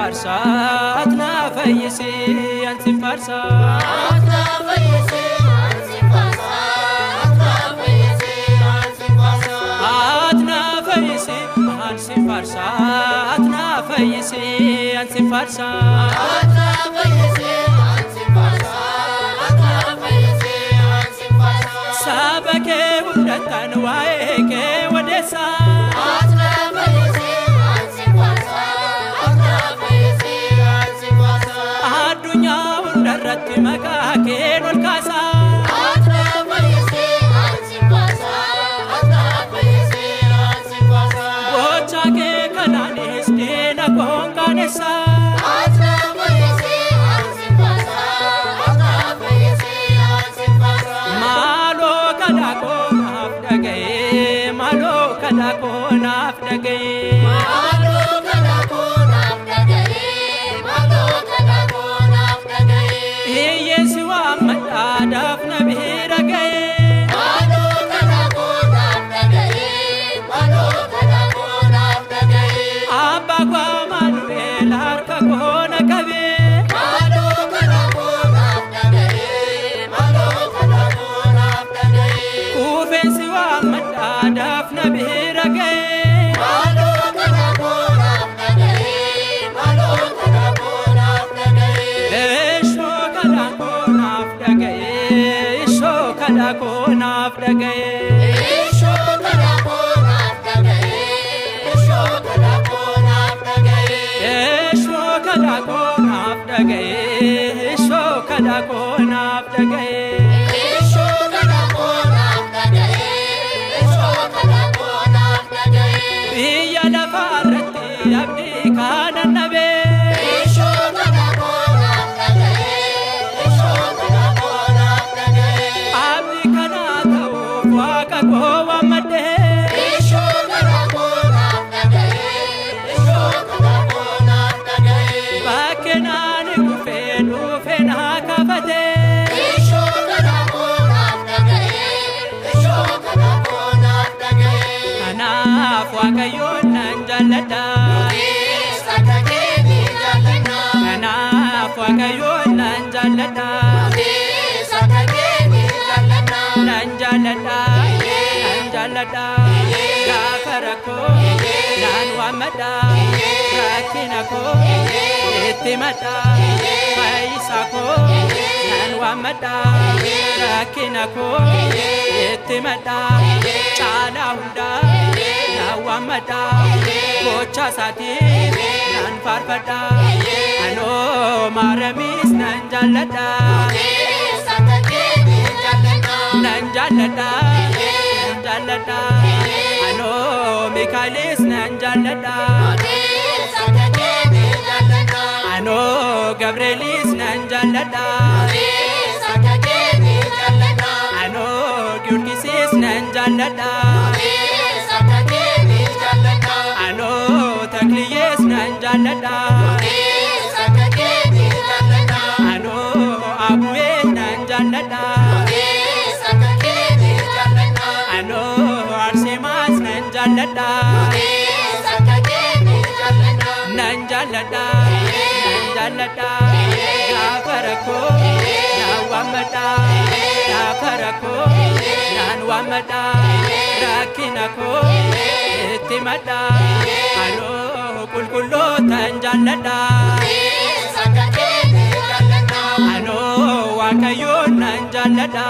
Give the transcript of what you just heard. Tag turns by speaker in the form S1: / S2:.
S1: farsat na fayyisi ansi farsat
S2: na fayyisi ansi farsat na fayyisi ansi farsat
S1: na fayyisi ansi farsat na fayyisi ansi farsat
S2: na fayyisi ansi farsat na fayyisi ansi farsat
S1: sabake udatan waeke wadesa Maka ol kasa
S2: atna fayyisi ansi fasa atna fayyisi ansi fasa
S1: bocha ke kananis dina konganesa
S2: atna fayyisi ansi fasa atna fayyisi ansi fasa
S1: malo kadako nafdagaye malo kadako nafdagaye
S2: malo kadako nafdagaye malo kadako nafdagaye
S1: dafna bihira gaye
S2: malo kadako nafdagaye malo kadako nafdagaye
S1: abba kwa manuel harka kona kabe
S2: malo kadako nafdagaye malo kadako nafdagaye
S1: kufensi wa madda dafna bihira gaye
S2: malo kadako nafdagaye malo kadako nafdagaye
S1: esho kadako nafdagaye kadako nafdagaye
S2: isho kadako nafdagaye isho kadako nafdagaye
S1: esho kadako nafdagaye esho kadako nafdagaye
S2: isho kadako nafdagaye isho kadako nafdagaye
S1: biya lafarati abdi kana nabe
S2: isho kadako nafdagaye isho kadako nafdagaye
S1: Goa made
S2: isho kadako nafdagaye isho kadako nafdagaye
S1: bakenani kufena kafate
S2: isho kadako nafdagaye isho kadako nafdagaye
S1: anaf wakayon nanjalada
S2: sakake ni jalana
S1: anaf wakayon nanjalada
S2: sakake ni jalana
S1: nanjalada Jalada gafarako nan wamada rakinako etimada faisako nan wamada rakinako etimada chala hunda nan wamada bocha sati nan farfada ano maramis nan jalada
S2: sakake ni jalana
S1: nan jalada jalada ano mikalis nan jalada
S2: sakake ni jalana
S1: ano gabrielis nan jalada
S2: sakake ni jalana
S1: ano gyurgisis nan jalada
S2: sakake ni jalana
S1: ano takliyes nan jalada
S2: sakake ni jalana
S1: ano abuye nan jalada
S2: sakake ni jalana
S1: ano arsemas nan jalada
S2: sakake ni jalana
S1: nan jalada gafarako nan wamada gafarako nan wamada rakinako etimada ano kulkullo tan jalada
S2: sakake ni jalana
S1: ano wakayon nan jalada